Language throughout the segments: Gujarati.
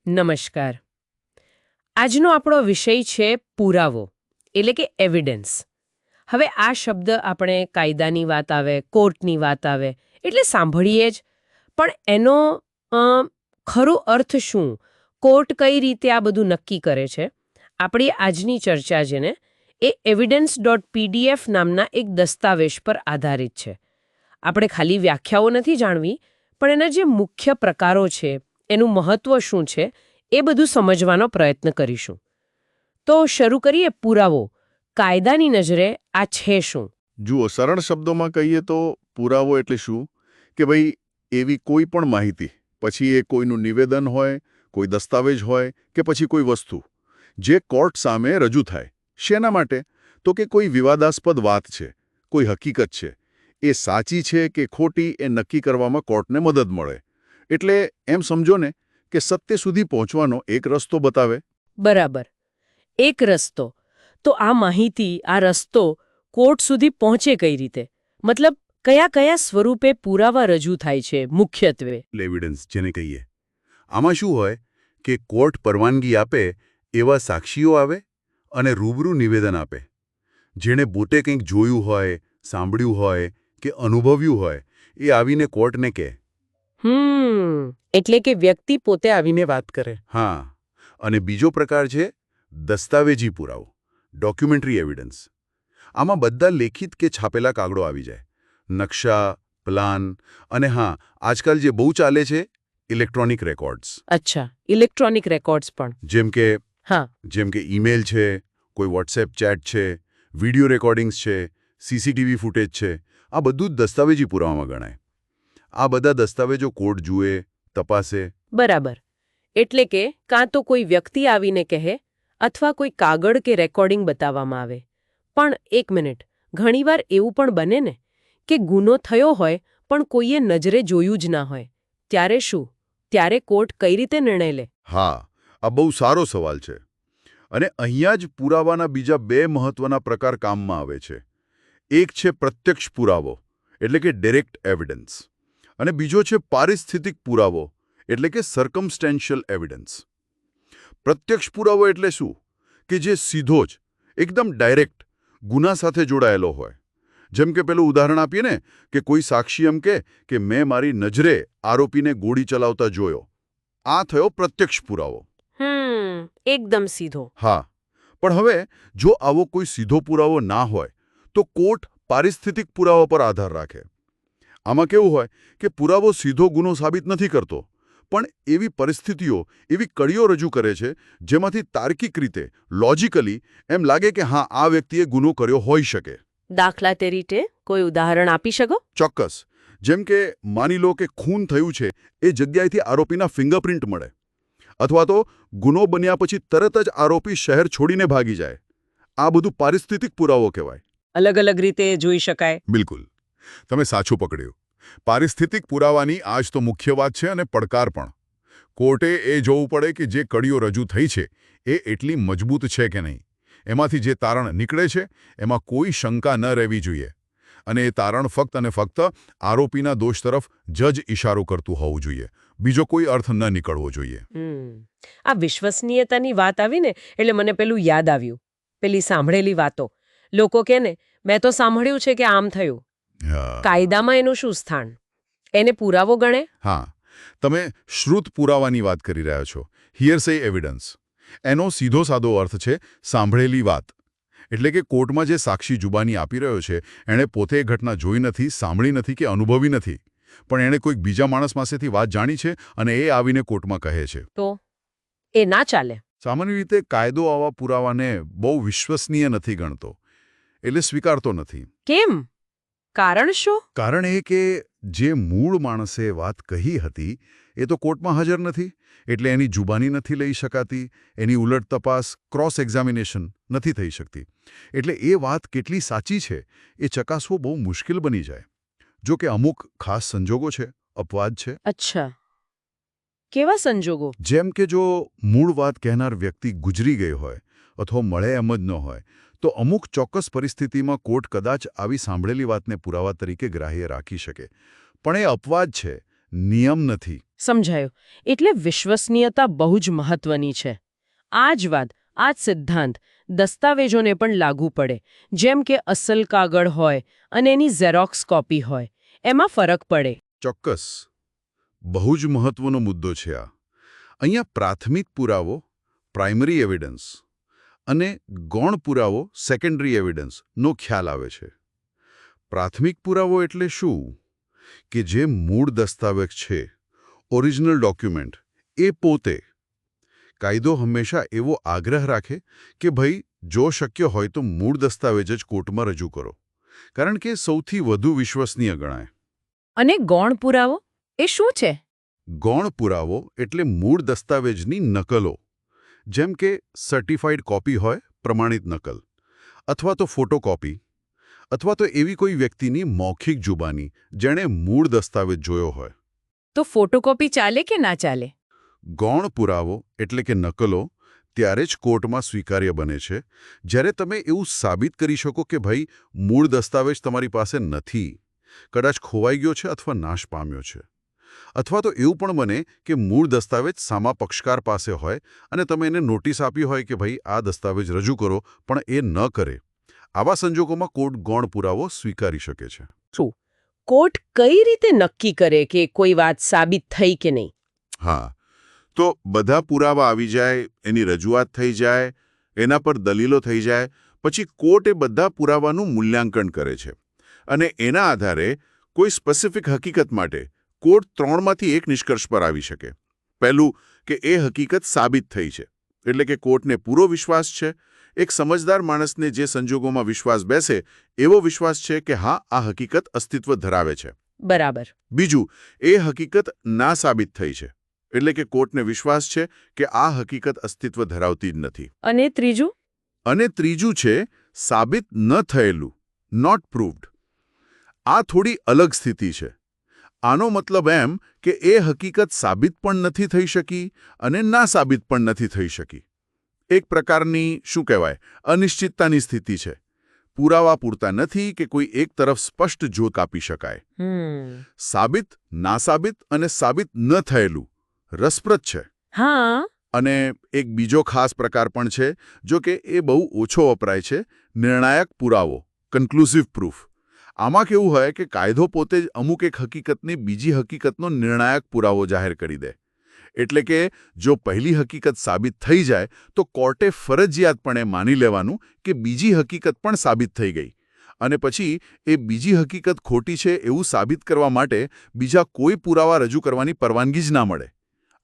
નમસ્કાર. આજનો આપણો વિષય છે પુરાવો એટલે કે એવિડન્સ. હવે આ શબ્દ આપણે કાયદાની વાત આવે, કોર્ટની વાત આવે એટલે સાંભળીએ જ, પણ એનો અ, ખરો અર્થ શું? કોર્ટ કઈ રીતે આ બધું નક્કી કરે છે? આપણી આજની ચર્ચા જેને એ એવિડન્સ.pdf નામના એક દસ્તાવેજ પર આધારિત છે. આપણે ખાલી વ્યાખ્યાઓ નથી જાણવી, પણ એના જે મુખ્ય પ્રકારો છે, એનું મહત્વ શું છે, એ બધું સમજવાનો પ્રયત્ન કરીશું. તો શરૂ કરીએ. પુરાવો કાયદાની નજરે આ છે શું? જુઓ, સરળ શબ્દોમાં કહીએ તો પુરાવો એટલે શું કે ભાઈ એવી કોઈ પણ માહિતી, પછી એ કોઈનું નિવેદન હોય, કોઈ દસ્તાવેજ હોય કે પછી કોઈ વસ્તુ જે કોર્ટ સામે રજૂ થાય. શેના માટે? તો કે કોઈ વિવાદાસ્પદ વાત છે, કોઈ હકીકત છે, એ સાચી છે કે ખોટી એ નક્કી કરવામાં કોર્ટને મદદ મળે. એટલે એમ સમજો ને કે સત્ય સુધી પહોંચવાનો એક રસ્તો બતાવે. બરાબર, એક રસ્તો. તો આ માહિતી, આ રસ્તો કોર્ટ સુધી પહોંચે કઈ રીતે? મતલબ કયા કયા સ્વરૂપે પુરાવા રજૂ થાય છે મુખ્યત્વે? એવિડન્સ જેને કહીએ. આમાં શું હોય કે કોર્ટ પરવાનગી આપે એવા સાક્ષીઓ આવે અને રૂબરૂ નિવેદન આપે. જેણે પોતે કંઈક જોયું હોય, સાંભળ્યું હોય કે અનુભવ્યું હોય, એ આવીને કોર્ટને કહે. એટલે કે વ્યક્તિ પોતે આવીને વાત કરે. હા. અને બીજો પ્રકાર છે દસ્તાવેજી પુરાવો, ડોક્યુમેન્ટરી એવિડન્સ. આમાં બધા લેખિત કે છાપેલા કાગળો આવી જાય. નકશા, પ્લાન અને હા, આજકાલ જે બહુ ચાલે છે ઇલેક્ટ્રોનિક રેકોર્ડ્સ. અચ્છા, ઇલેક્ટ્રોનિક રેકોર્ડ્સ પણ. જેમ કે ઈમેલ છે, કોઈ વોટ્સએપ ચેટ છે, વિડિયો રેકોર્ડિંગ્સ છે, સીસીટીવી ફૂટેજ છે, આ બધું જ દસ્તાવેજી પુરાવામાં ગણાય. આ બધા દસ્તાવેજો કોર્ટ જુએ, તપાસે. બરાબર. એટલે કે કાં તો કોઈ વ્યક્તિ આવીને કહે અથવા કોઈ કાગળ કે રેકોર્ડિંગ બતાવવામાં આવે. પણ એક મિનિટ, ઘણીવાર એવું પણ બને ને કે ગુનો થયો હોય પણ કોઈએ નજરે જોયું જ ના હોય. ત્યારે શું? ત્યારે કોર્ટ કઈ રીતે નિર્ણય લે? હા, આ બહુ સારો સવાલ છે. અને અહીંયા જ પુરાવાના બીજા બે મહત્વના પ્રકાર કામમાં આવે છે. એક છે પ્રત્યક્ષ પુરાવો એટલે કે ડાયરેક્ટ એવિડન્સ, અને બીજો છે પારિસ્થિતિક પુરાવો એટલે કે સર્કમસ્ટેન્શિયલ એવિડન્સ. પ્રત્યક્ષ પુરાવો એટલે શું? કે જે સીધો જ, એકદમ ડાયરેક્ટ ગુના સાથે જોડાયેલો હોય. જેમ કે પેલું ઉદાહરણ આપીએ ને કે કોઈ સાક્ષી એમ કે મેં મારી નજરે આરોપીને ગોળી ચલાવતા જોયો. આ થયો પ્રત્યક્ષ પુરાવો. એકદમ સીધો. હા, પણ હવે જો આવો કોઈ સીધો પુરાવો ના હોય તો કોર્ટ પારિસ્થિતિક પુરાવા પર આધાર રાખે. આમાં કેવું હોય કે પુરાવો સીધો ગુનો સાબિત નથી કરતો, પણ એવી પરિસ્થિતિઓ, એવી કડીઓ રજૂ કરે છે જેમાંથી તાર્કિક રીતે, લોજિકલી એમ લાગે કે હા, આ વ્યક્તિએ ગુનો કર્યો હોઈ શકે. દાખલા તરીકે કોઈ ઉદાહરણ આપી શકો? ચોક્કસ. જેમ કે માની લો કે ખૂન થયું છે એ જગ્યાએથી આરોપીના ફિંગરપ્રિન્ટ મળે, અથવા તો ગુનો બન્યા પછી તરત જ આરોપી શહેર છોડીને ભાગી જાય. આ બધું પારિસ્થિતિક પુરાવો કહેવાય. અલગ અલગ રીતે જોઈ શકાય. બિલકુલ, તમે સાચું પકડ્યું. પારિસ્થિતિક પુરાવાની આ જ તો મુખ્ય વાત છે અને પડકાર પણ. કોર્ટે એ જોવું પડે કે જે કડીઓ રજૂ થઈ છે એ એટલી મજબૂત છે કે નહીં. એમાંથી જે તારણ નીકળે છે એમાં કોઈ શંકા ન રહેવી જોઈએ. અને એ તારણ ફક્ત અને ફક્ત આરોપીના દોષ તરફ જજ ઇશારો કરતું હોવું જોઈએ. બીજો કોઈ અર્થ ન નીકળવો જોઈએ. આ વિશ્વસનીયતાની વાત આવી ને એટલે મને પેલું યાદ આવ્યું, પેલી સાંભળેલી વાતો. લોકો કહે ને, મેં તો સાંભળ્યું છે કે આમ થયું. કાયદામાં એનું શું સ્થાન? એને પુરાવો ગણે? હા, તમે શ્રુત પુરાવાની વાત કરી રહ્યા છો, હિયરસે એવિડન્સ. એનો સીધો સાદો અર્થ છે સાંભળેલી વાત. એટલે કે કોર્ટમાં જે સાક્ષી જુબાની આપી રહ્યો છે એણે પોતે એ ઘટના જોઈ નથી, સાંભળી નથી કે અનુભવી નથી, પણ એણે કોઈક બીજા માણસ પાસેથી વાત જાણી છે અને એ આવીને કોર્ટમાં કહે છે. તો એ ના ચાલે. સામાન્ય રીતે કાયદો આવા પુરાવાને બહુ વિશ્વસનીય નથી ગણતો, એટલે સ્વીકારતો નથી. કેમ? કારણ શું? કારણ એ કે જે મૂળ માણસે વાત કહી હતી એ તો કોર્ટમાં હાજર નથી, એટલે એની જુબાની નથી લઈ શકાતી, એની ઉલટ તપાસ, ક્રોસ એક્ઝામિનેશન નથી થઈ શકતી. એટલે એ વાત કેટલી સાચી છે એ ચકાસવું બહુ મુશ્કેલ બની જાય. જો કે અમુક ખાસ સંજોગો છે, અપવાદ છે. અચ્છા, કેવા સંજોગો? જેમ કે જો મૂળ વાત કહેનાર વ્યક્તિ ગુજરી ગઈ હોય અથવા મળે એમ જ ન હોય, તો અમુક ચોક્કસ પરિસ્થિતિમાં કોર્ટ કદાચ આવી સાંભળેલી વાતને પુરાવા તરીકે ગ્રાહ્ય રાખી શકે. પણ એ અપવાદ છે, નિયમ નથી. સમજાયું. એટલે વિશ્વસનીયતા બહુ જ મહત્વની છે. આ જ વાત, આ જ સિદ્ધાંત દસ્તાવેજોને પણ લાગુ પડે. જેમ કે અસલ કાગળ હોય અને એની ઝેરોક્સ કોપી હોય, એમાં ફરક પડે. ચોક્કસ. બહુ જ મહત્વનો મુદ્દો છે આ. અહીંયા પ્રાથમિક પુરાવો પ્રાઇમરી એવિડન્સ અને ગૌણ પુરાવો સેકન્ડરી એવિડન્સનો ખ્યાલ આવે છે. પ્રાથમિક પુરાવો એટલે શું? કે જે મૂળ દસ્તાવેજ છે, ઓરિજિનલ ડોક્યુમેન્ટ, એ પોતે. કાયદો હંમેશા એવો આગ્રહ રાખે કે ભાઈ જો શક્ય હોય તો મૂળ દસ્તાવેજ જ કોર્ટમાં રજૂ કરો, કારણ કે સૌથી વધુ વિશ્વસનીય ગણાય. અને ગૌણ પુરાવો એ શું છે? ગૌણ પુરાવો એટલે મૂળ દસ્તાવેજની નકલો, જેમ કે સર્ટિફાઇડ કોપી હોય, પ્રમાણિત નકલ, અથવા તો ફોટોકોપી, અથવા તો એવી કોઈ વ્યક્તિની મૌખિક જુબાની જેણે મૂળ દસ્તાવેજ જોયો હોય. તો ફોટોકોપી ચાલે કે ના ચાલે? ગૌણ પુરાવો એટલે કે નકલો ત્યારે જ કોર્ટમાં સ્વીકાર્ય બને છે જ્યારે તમે એવું સાબિત કરી શકો કે ભાઈ મૂળ દસ્તાવેજ તમારી પાસે નથી, કદાચ ખોવાઈ ગયો છે અથવા નાશ પામ્યો છે. અથવા તો એવું પણ બને કે મૂળ દસ્તાવેજ સામા પક્ષકાર પાસે હોય અને તમે એને નોટિસ આપી હોય કે ભાઈ આ દસ્તાવેજ રજૂ કરો, પણ એ ન કરે. આવા સંજોગોમાં કોર્ટ ગૌણ પુરાવો સ્વીકારી શકે છે. શું કોર્ટ કઈ રીતે નક્કી કરે કે કોઈ વાત સાબિત થઈ કે નહીં? હા, તો બધા પુરાવા આવી જાય, એની રજૂઆત થઈ જાય, એના પર દલીલો થઈ જાય, પછી કોર્ટ એ બધા પુરાવાનું મૂલ્યાંકન કરે છે. અને એના આધારે કોઈ સ્પેસિફિક હકીકત માટે કોર્ટ 3માંથી એક નિષ્કર્ષ પર આવી શકે. પહેલું, કે એ હકીકત સાબિત થઈ છે, એટલે કે કોર્ટને પૂરો વિશ્વાસ છે. એક સમજદાર માણસને જે સંજોગોમાં વિશ્વાસ બેસે એવો વિશ્વાસ છે કે હા, આ હકીકત અસ્તિત્વ ધરાવે છે. બરાબર. બીજું, એ હકીકત ના સાબિત થઈ છે, એટલે કે કોર્ટને વિશ્વાસ છે કે આ હકીકત અસ્તિત્વ ધરાવતી જ નથી. અને ત્રીજું? અને ત્રીજું છે સાબિત ન થયેલું, નોટ પ્રૂવ્ડ. આ થોડી અલગ સ્થિતિ છે. આનો મતલબ એમ કે એ હકીકત સાબિત પણ નથી થઈ શકી અને ના સાબિત પણ નથી થઈ શકી. એક પ્રકારની શું કહેવાય, અનિશ્ચિતતાની સ્થિતિ છે. પુરાવા પૂરતા નથી કે કોઈ એક તરફ સ્પષ્ટ જોત આપી શકાય. સાબિત, નાસાબિત અને સાબિત ન થયેલું રસપ્રદ છે. હા. અને એક બીજો ખાસ પ્રકાર પણ છે, જો કે એ બહુ ઓછો વપરાય છે, નિર્ણાયક પુરાવો, કન્ક્લુઝિવ પ્રૂફ. આમાં કેવું હોય કે કાયદો પોતે જ અમુક એક હકીકતને બીજી હકીકતનો નિર્ણાયક પુરાવો જાહેર કરી દે. એટલે કે જો પહેલી હકીકત સાબિત થઈ જાય તો કોર્ટે ફરજિયાતપણે માની લેવાનું કે બીજી હકીકત પણ સાબિત થઈ ગઈ, અને પછી એ બીજી હકીકત ખોટી છે એવું સાબિત કરવા માટે બીજા કોઈ પુરાવા રજૂ કરવાની પરવાનગી જ ના મળે.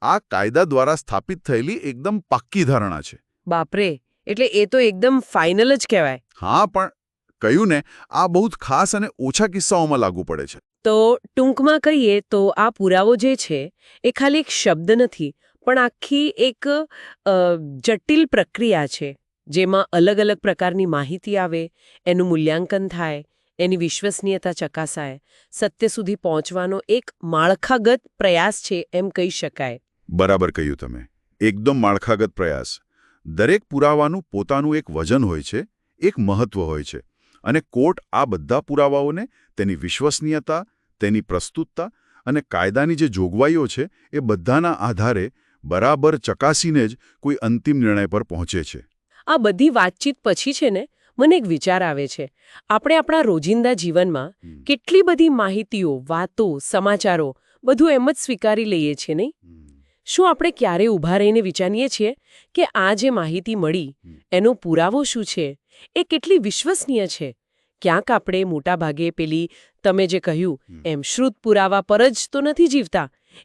આ કાયદા દ્વારા સ્થાપિત થયેલી એકદમ પાક્કી ધારણા છે. બાપરે, એટલે એ તો એકદમ ફાઇનલ જ કહેવાય. હા, પણ કહ્યું ને, આ બહુ જ ખાસ અને ઓછા કિસ્સાઓમાં લાગુ પડે છે. તો ટૂંકમાં કહીએ તો આ પુરાવો જે છે એ ખાલી એક શબ્દ નથી, પણ આખી એક જટિલ પ્રક્રિયા છે, જેમાં અલગ અલગ પ્રકારની માહિતી આવે, એનું મૂલ્યાંકન થાય, એની વિશ્વસનીયતા ચકાસાય, સત્ય સુધી પહોંચવાનો એક માળખાગત પ્રયાસ છે એમ કહી શકાય. બરાબર કહ્યું તમે. એકદમ માળખાગત પ્રયાસ. દરેક પુરાવાનું પોતાનું એક વજન હોય છે, એક મહત્વ હોય છે, અને કોર્ટ આ બધા પુરાવાઓને તેની વિશ્વસનીયતા, તેની પ્રસ્તુતતા અને કાયદાની જે જોગવાઈઓ છે એ બધાના આધારે બરાબર ચકાસીને જ કોઈ અંતિમ નિર્ણય પર પહોંચે છે. આ બધી વાતચીત પછી છે ને, મને એક વિચાર આવે છે. આપણે આપણા રોજિંદા જીવનમાં કેટલી બધી માહિતીઓ, વાતો, સમાચારો બધું એમ જ સ્વીકારી લઈએ છીએ, નહીં? શું આપણે ક્યારે ઊભા રહીને વિચારીએ છીએ કે આ જે માહિતી મળી એનો પુરાવો શું છે, એ કેટલી વિશ્વસનીય છે? ક્યાંક આપણે મોટાભાગે પેલી તમે જે કહ્યું એમ શ્રુત પુરાવા પર જ તો નથી જીવતા,